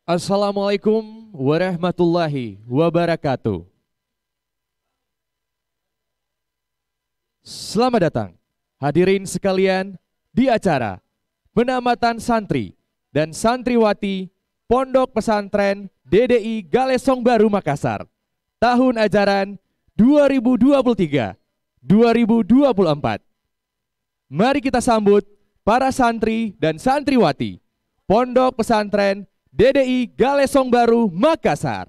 Assalamualaikum warahmatullahi wabarakatuh. Selamat datang hadirin sekalian di acara penamatan santri dan santriwati Pondok Pesantren DDI Galesong Baru Makassar tahun ajaran 2023-2024. Mari kita sambut para santri dan santriwati Pondok Pesantren DDI Galesong Baru Makassar.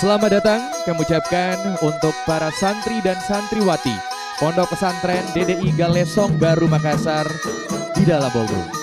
Selamat datang kami ucapkan untuk para santri dan santriwati Pondok Pesantren DDI Galesong Baru Makassar di dalam ballroom.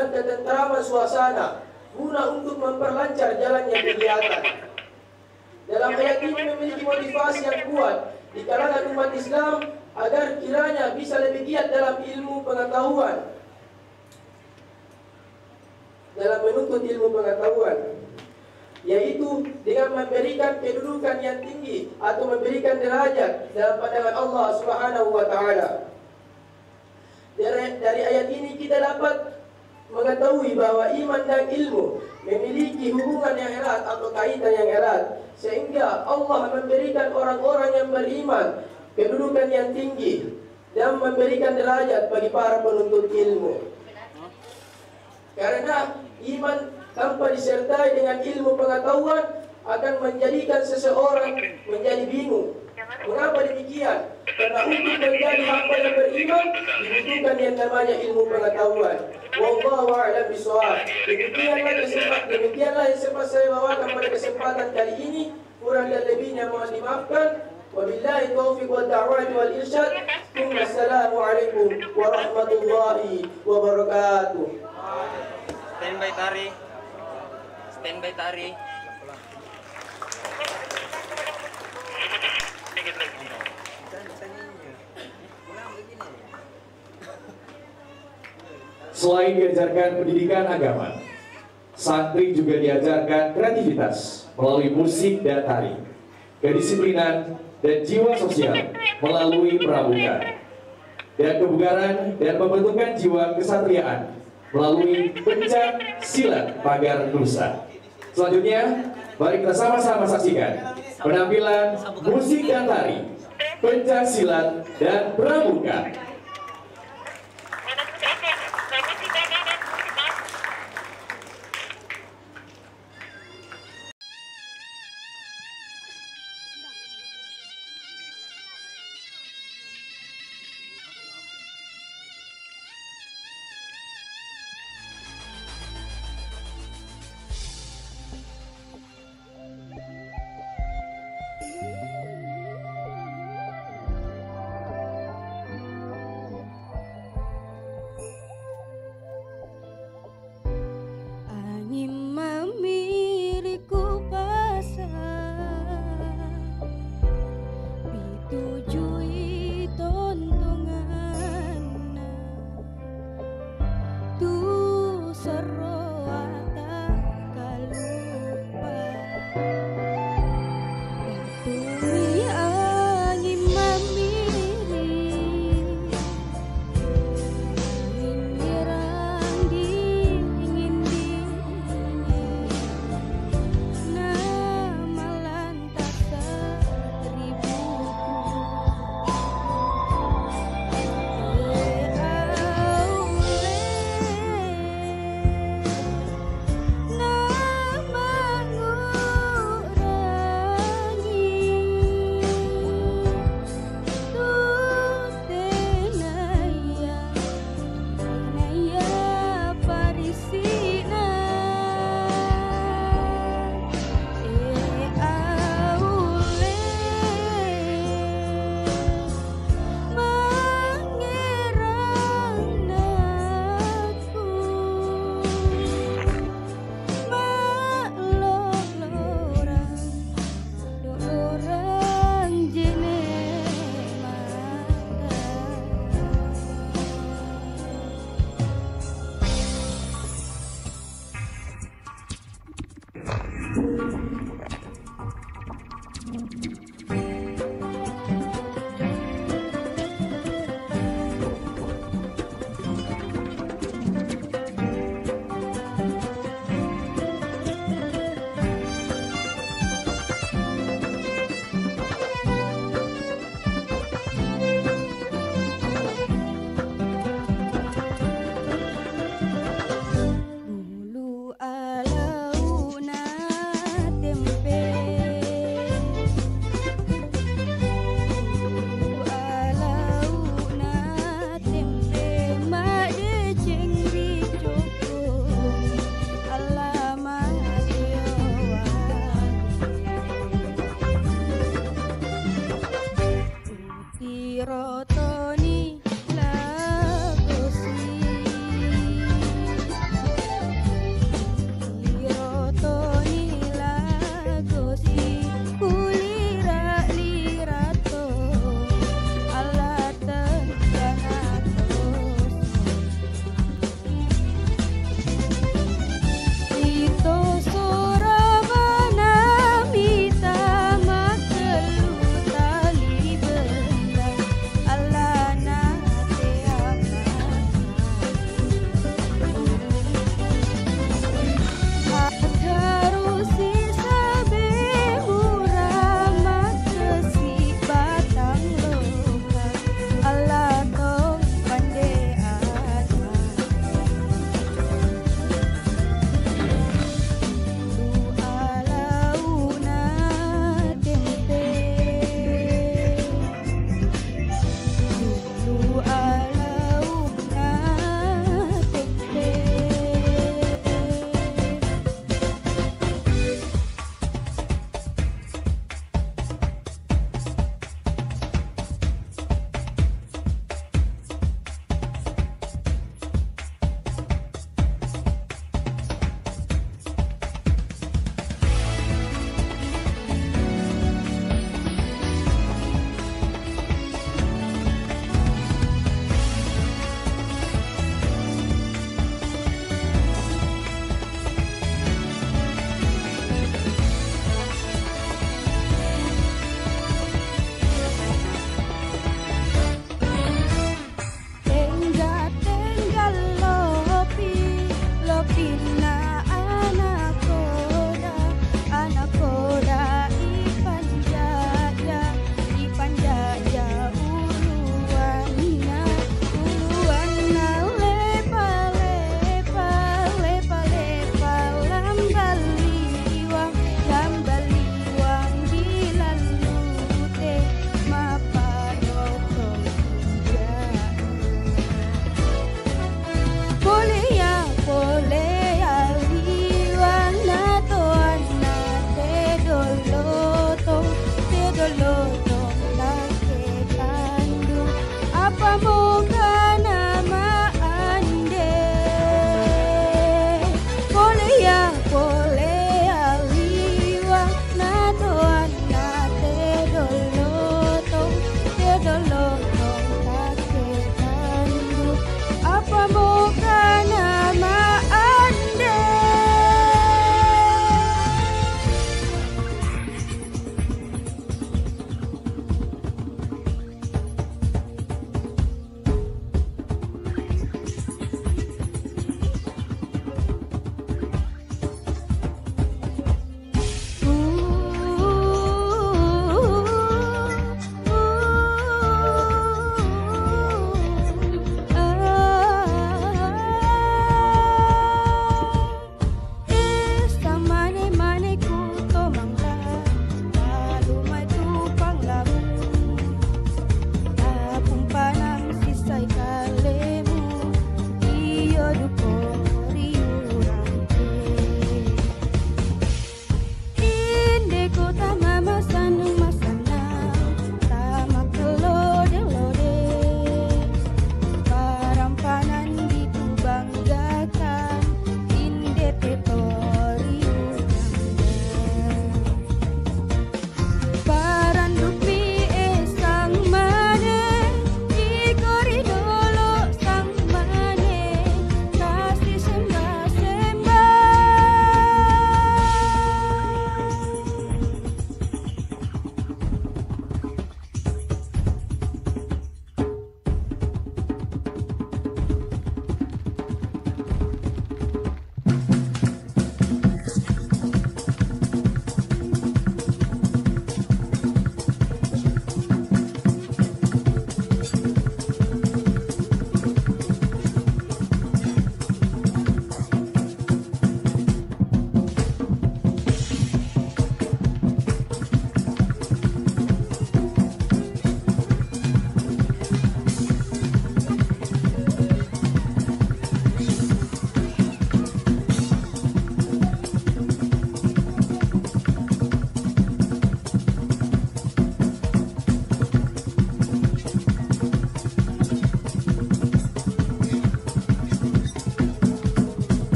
dan ketentraman suasana guna untuk memperlancar jalannya kegiatan. Dalam ayat ini memiliki motivasi yang kuat di kalangan umat Islam agar kiranya bisa lebih giat dalam ilmu pengetahuan, dalam menuntut ilmu pengetahuan, yaitu dengan memberikan kedudukan yang tinggi atau memberikan derajat dalam pandangan Allah Subhanahu wa taala. Dari ayat ini kita dapat mengetahui bahwa iman dan ilmu memiliki hubungan yang erat atau kaitan yang erat, sehingga Allah memberikan orang-orang yang beriman kedudukan yang tinggi dan memberikan derajat bagi para penuntut ilmu. Karena iman tanpa disertai dengan ilmu pengetahuan akan menjadikan seseorang menjadi bingung. Mengapa demikian? Karena untuk menjadi hamba yang beriman dibutuhkan yang namanya ilmu pengetahuan. Wallahu a'lam bishawab. Demikianlah yang sempat saya bawakan pada kesempatan kali ini. Kurang dan lebihnya mohon dimaafkan. Wabillahi taufiq wal da'wati wal irsyad. Assalamualaikum warahmatullahi wabarakatuh. Standby tari. Standby tari. Selain diajarkan pendidikan agama, santri juga diajarkan kreativitas melalui musik dan tari, kedisiplinan dan jiwa sosial melalui pramuka, dan kebugaran dan pembentukan jiwa kesatriaan melalui pencak silat pagar nusa. Selanjutnya, mari kita sama-sama saksikan penampilan musik dan tari, pencak silat dan pramuka.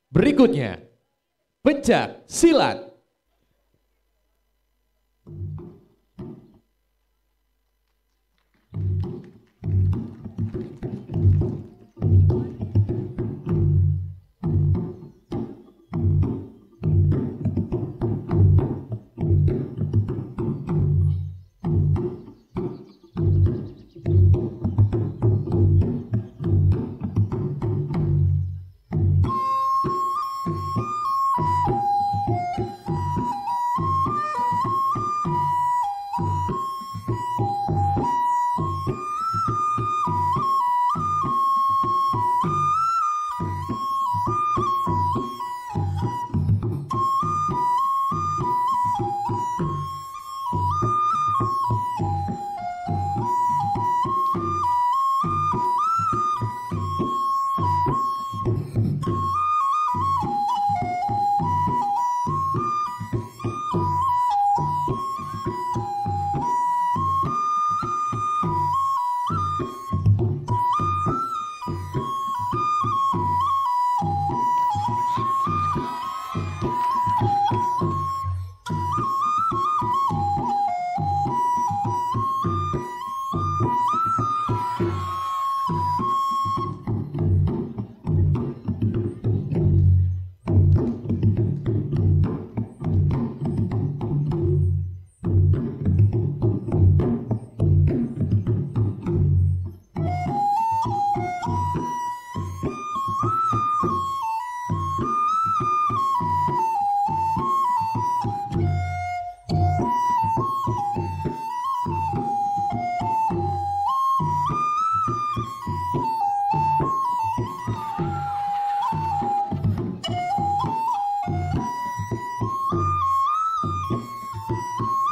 Berikutnya, pencak silat.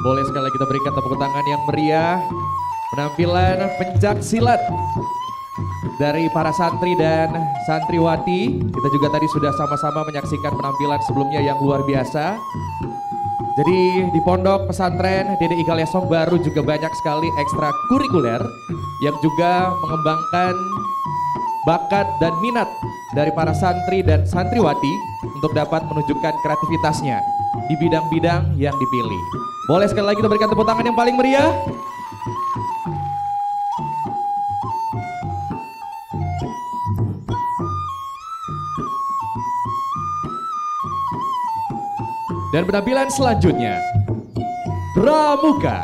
Boleh sekali lagi kita berikan tepuk tangan yang meriah. Penampilan pencak silat dari para santri dan santriwati. Kita juga tadi sudah sama-sama menyaksikan penampilan sebelumnya yang luar biasa. Jadi di Pondok Pesantren DDI Galesong Baru juga banyak sekali ekstrakurikuler yang juga mengembangkan bakat dan minat dari para santri dan santriwati untuk dapat menunjukkan kreativitasnya di bidang-bidang yang dipilih. Boleh sekali lagi kita berikan tepuk tangan yang paling meriah. Dan penampilan selanjutnya, Pramuka.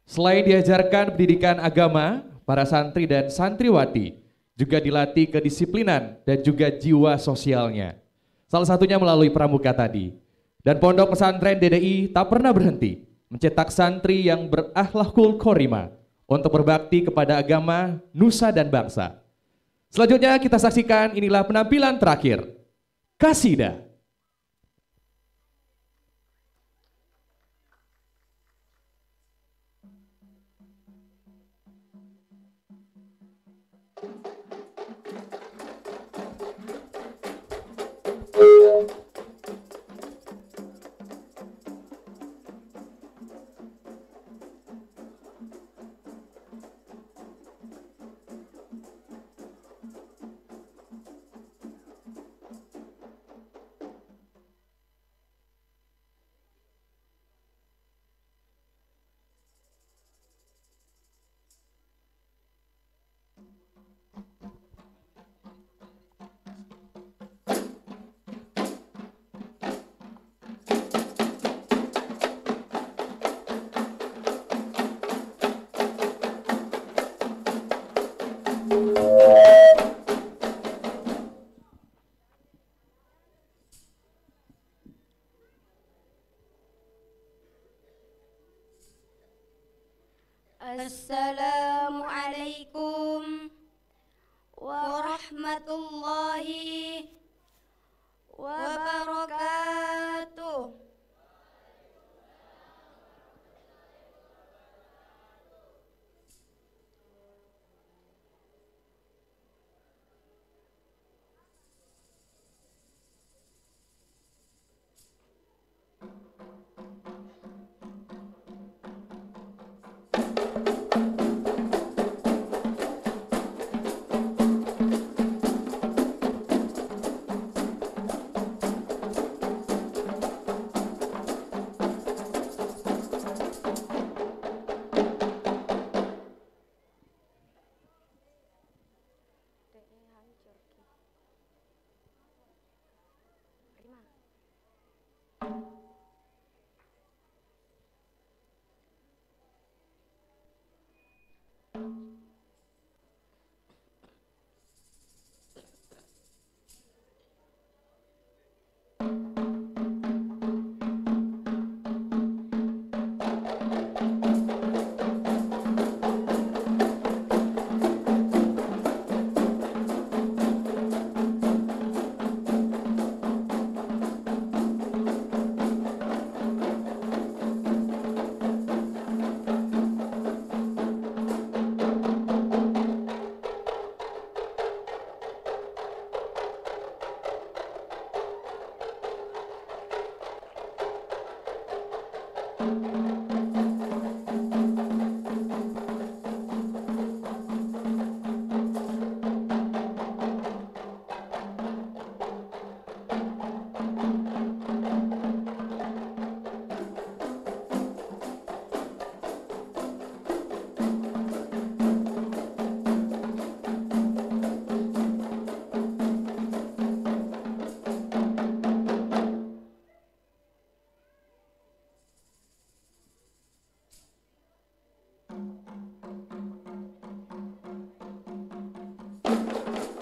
Selain diajarkan pendidikan agama, para santri dan santriwati juga dilatih kedisiplinan dan juga jiwa sosialnya. Salah satunya melalui pramuka tadi. Dan Pondok Pesantren DDI tak pernah berhenti mencetak santri yang berakhlakul korima untuk berbakti kepada agama, nusa dan bangsa. Selanjutnya kita saksikan inilah penampilan terakhir, Kasidah. Assalamualaikum warahmatullahi wabarakatuh.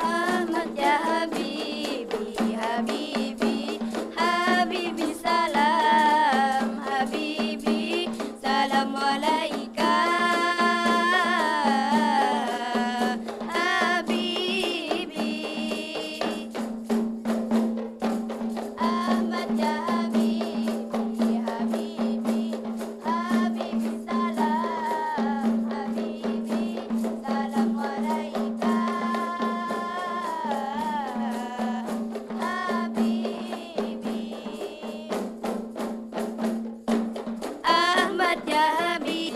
Ahmad ya Habib.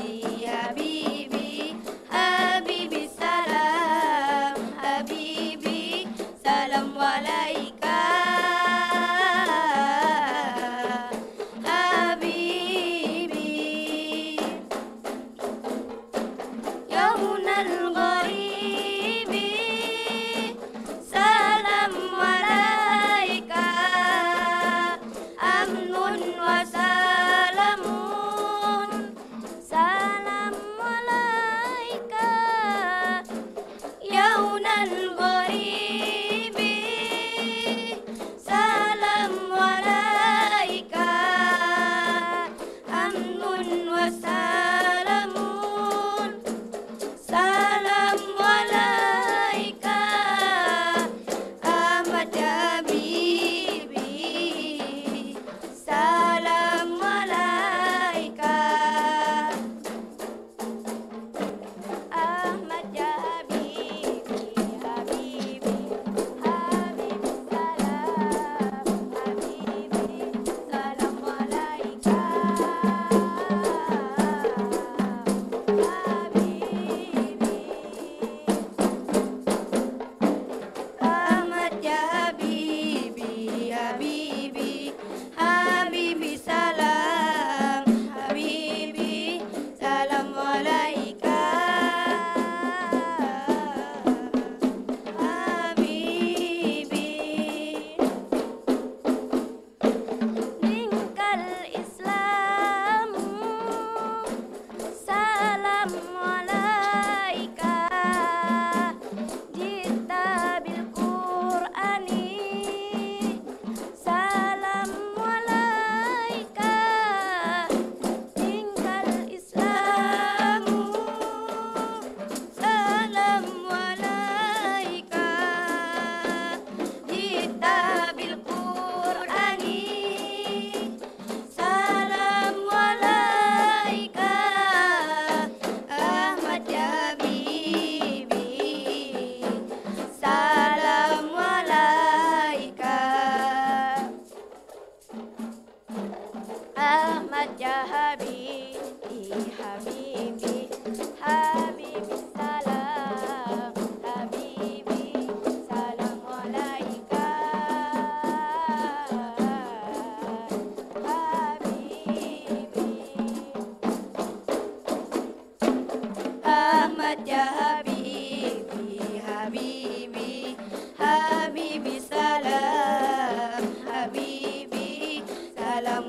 ya habibi habibi habibi salam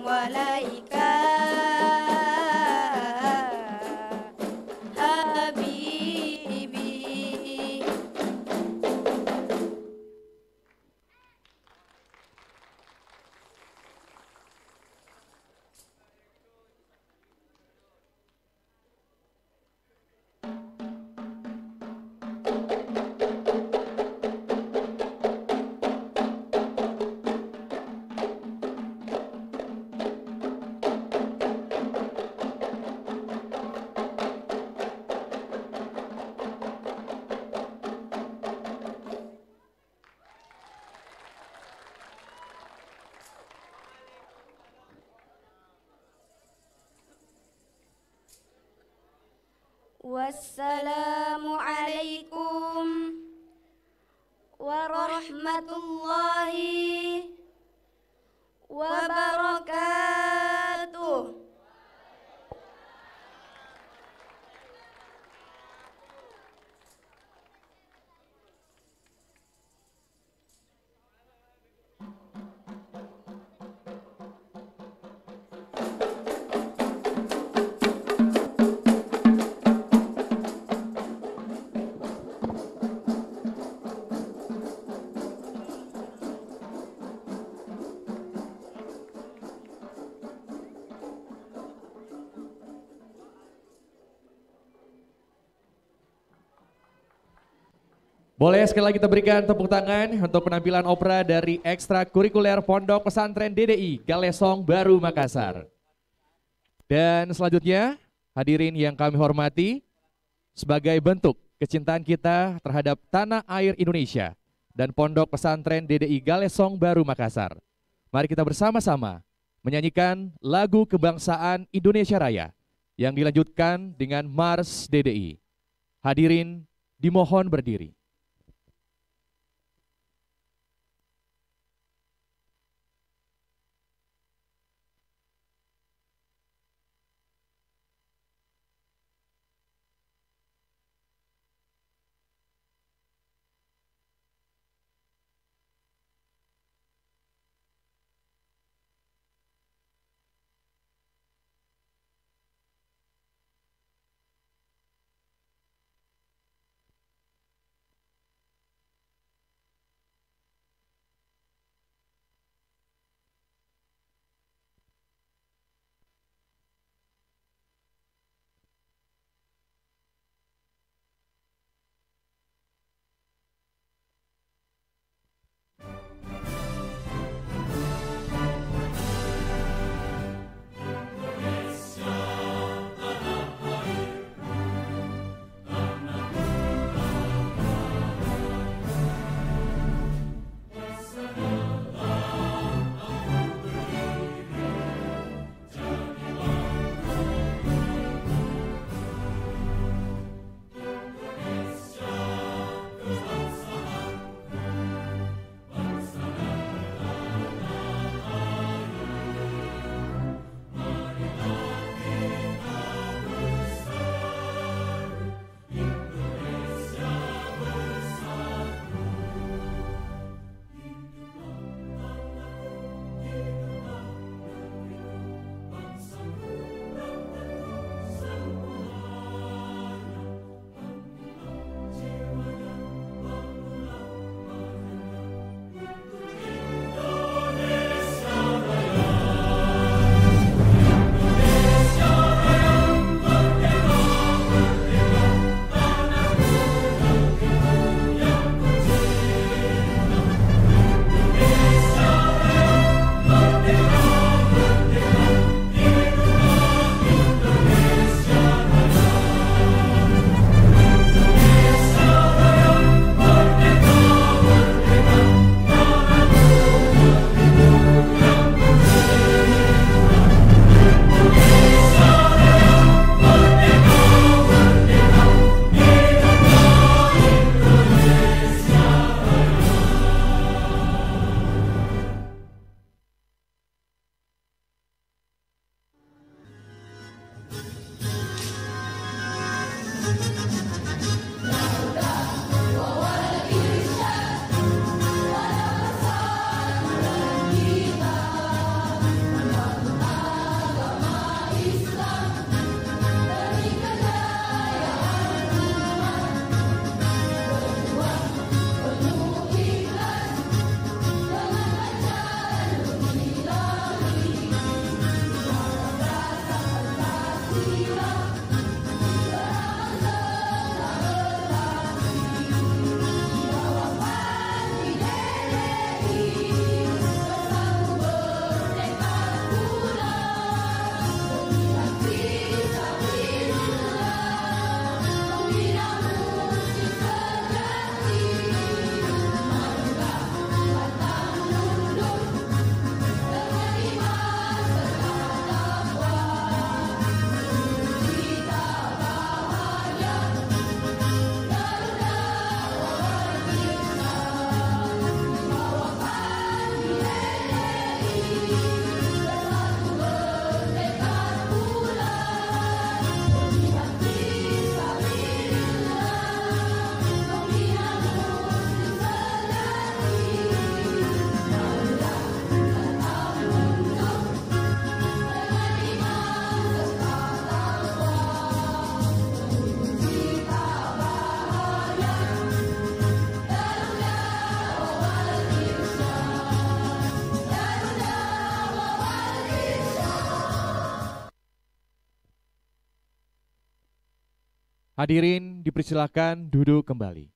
walaika habibi. Wassalamualaikum warahmatullahi wabarakatuh. Boleh sekali lagi kita berikan tepuk tangan untuk penampilan opera dari ekstrakurikuler Pondok Pesantren DDI Galesong Baru Makassar. Dan selanjutnya hadirin yang kami hormati, sebagai bentuk kecintaan kita terhadap tanah air Indonesia dan Pondok Pesantren DDI Galesong Baru Makassar, mari kita bersama-sama menyanyikan lagu kebangsaan Indonesia Raya yang dilanjutkan dengan Mars DDI. Hadirin dimohon berdiri. Hadirin dipersilakan duduk kembali.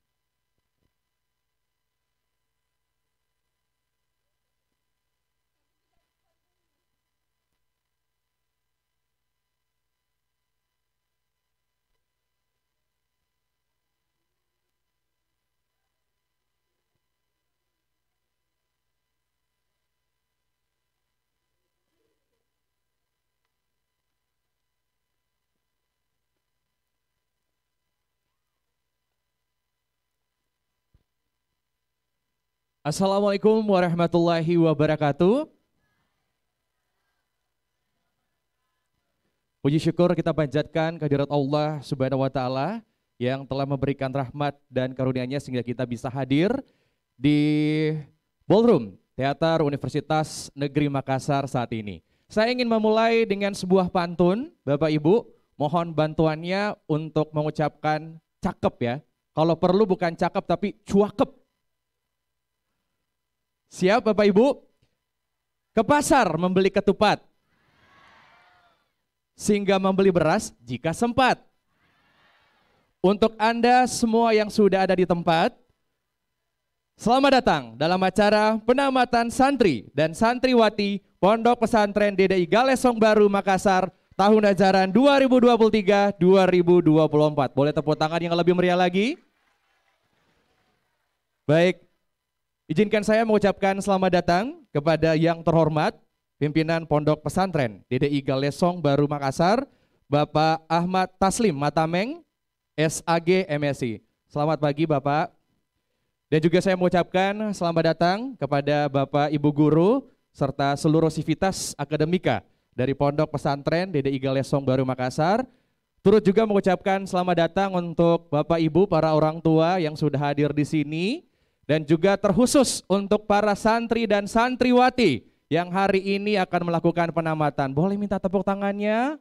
Assalamualaikum warahmatullahi wabarakatuh. Puji syukur kita panjatkan kehadirat Allah Subhanahu wa taala yang telah memberikan rahmat dan karunia-Nya sehingga kita bisa hadir di Ballroom Teater Universitas Negeri Makassar saat ini. Saya ingin memulai dengan sebuah pantun, Bapak Ibu, mohon bantuannya untuk mengucapkan cakep ya. Kalau perlu bukan cakep tapi cuakep. Siap Bapak Ibu? Ke pasar membeli ketupat, singgah membeli beras jika sempat. Untuk Anda semua yang sudah ada di tempat, selamat datang dalam acara penamatan santri dan santriwati Pondok Pesantren DDI Galesong Baru Makassar tahun ajaran 2023-2024. Boleh tepuk tangan yang lebih meriah lagi? Baik. Izinkan saya mengucapkan selamat datang kepada yang terhormat pimpinan Pondok Pesantren DDI Galesong Baru Makassar, Bapak Ahmad Taslim Matameng, SAG MSI. Selamat pagi Bapak. Dan juga saya mengucapkan selamat datang kepada Bapak Ibu Guru serta seluruh sivitas akademika dari Pondok Pesantren DDI Galesong Baru Makassar. Turut juga mengucapkan selamat datang untuk Bapak Ibu para orang tua yang sudah hadir di sini. Dan juga terkhusus untuk para santri dan santriwati yang hari ini akan melakukan penamatan. Boleh minta tepuk tangannya?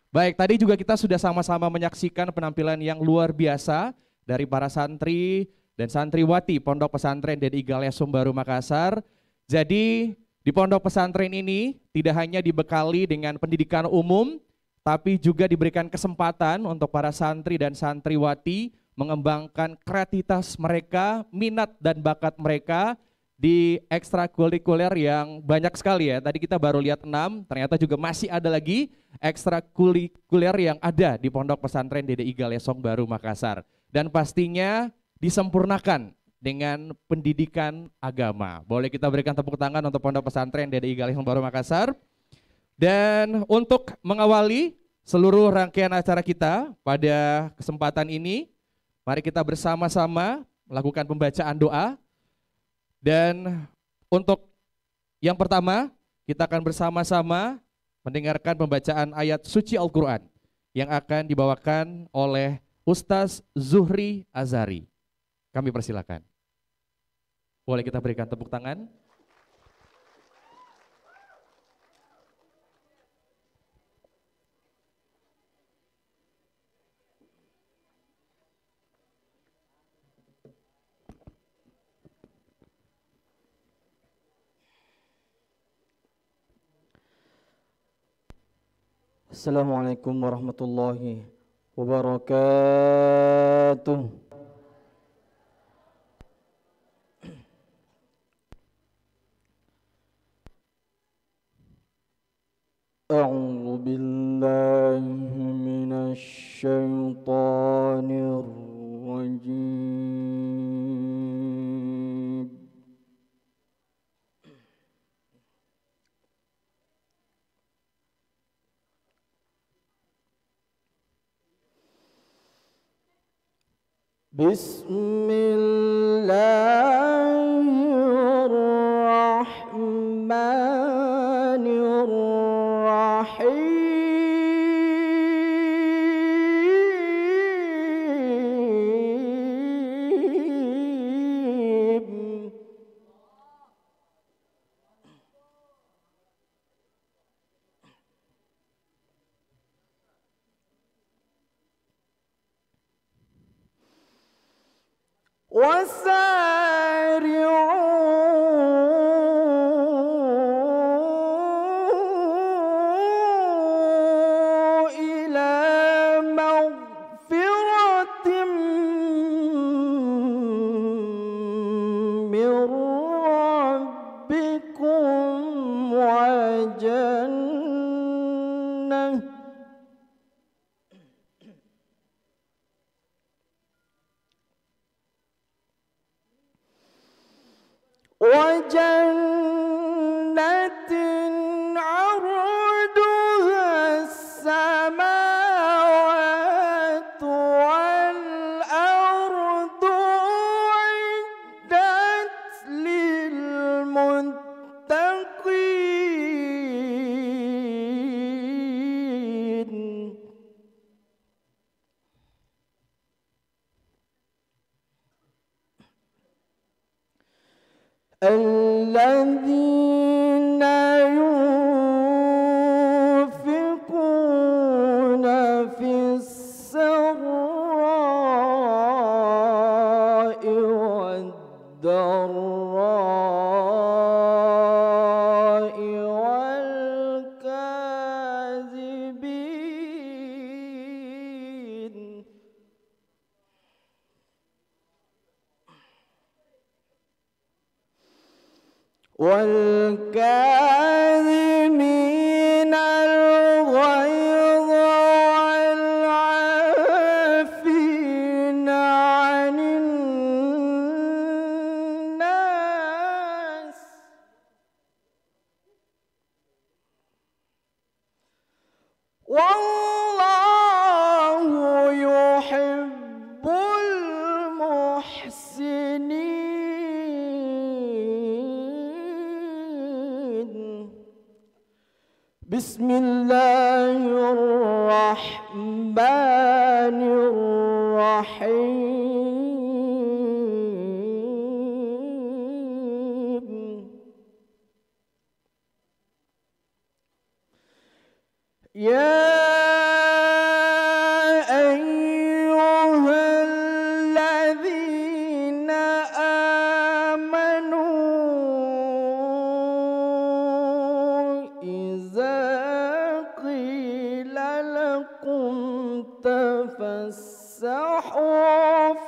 Baik, tadi juga kita sudah sama-sama menyaksikan penampilan yang luar biasa dari para santri dan santriwati Pondok Pesantren DDI Galesong Baru Makassar. Jadi di Pondok Pesantren ini tidak hanya dibekali dengan pendidikan umum, tapi juga diberikan kesempatan untuk para santri dan santriwati mengembangkan kreativitas mereka, minat dan bakat mereka di ekstrakurikuler yang banyak sekali ya. Tadi kita baru lihat 6, ternyata juga masih ada lagi ekstrakurikuler yang ada di Pondok Pesantren DDI Galesong Baru Makassar. Dan pastinya disempurnakan dengan pendidikan agama. Boleh kita berikan tepuk tangan untuk Pondok Pesantren DDI Galesong Baru Makassar. Dan untuk mengawali seluruh rangkaian acara kita pada kesempatan ini, mari kita bersama-sama melakukan pembacaan doa. Dan untuk yang pertama, kita akan bersama-sama mendengarkan pembacaan ayat suci Al-Quran yang akan dibawakan oleh Ustaz Zuhri Azari. Kami persilakan. Boleh kita berikan tepuk tangan? Assalamualaikum warahmatullahi wabarakatuh. A'udzu billahi minasy syaithanir rajim. Bismillahirrahmanirrahim. وسارعوا إلى وجنة عرضها السماوات والأرض أعدت للمتقين الذين ينفقون في السراء والضراء والكاذبين والكاظمين الغيظ والعافين عن الناس والله يحب المحسنين. بسم الله الرحمن الرحيم. يا أيها الذين آمنوا إذا قيل لكم تفسحوا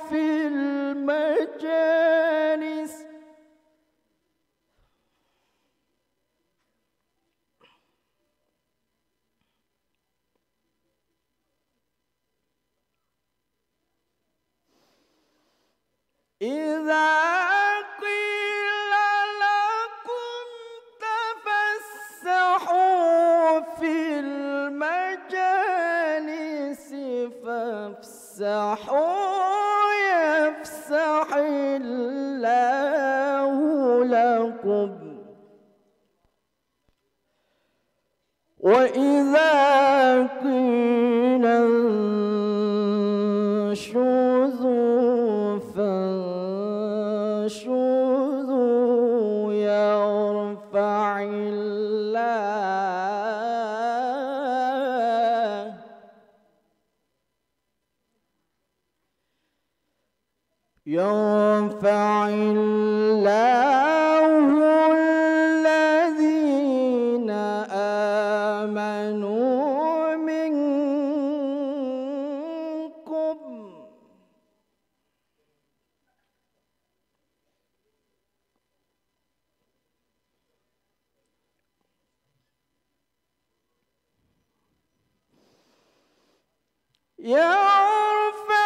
في المجالس إذا قيل لكم تفسحوا في المجالس فافسحوا يفسح الله لكم وإذا قيل انشزوا فانشزوا يرفع الله الذين آمنوا منكم يا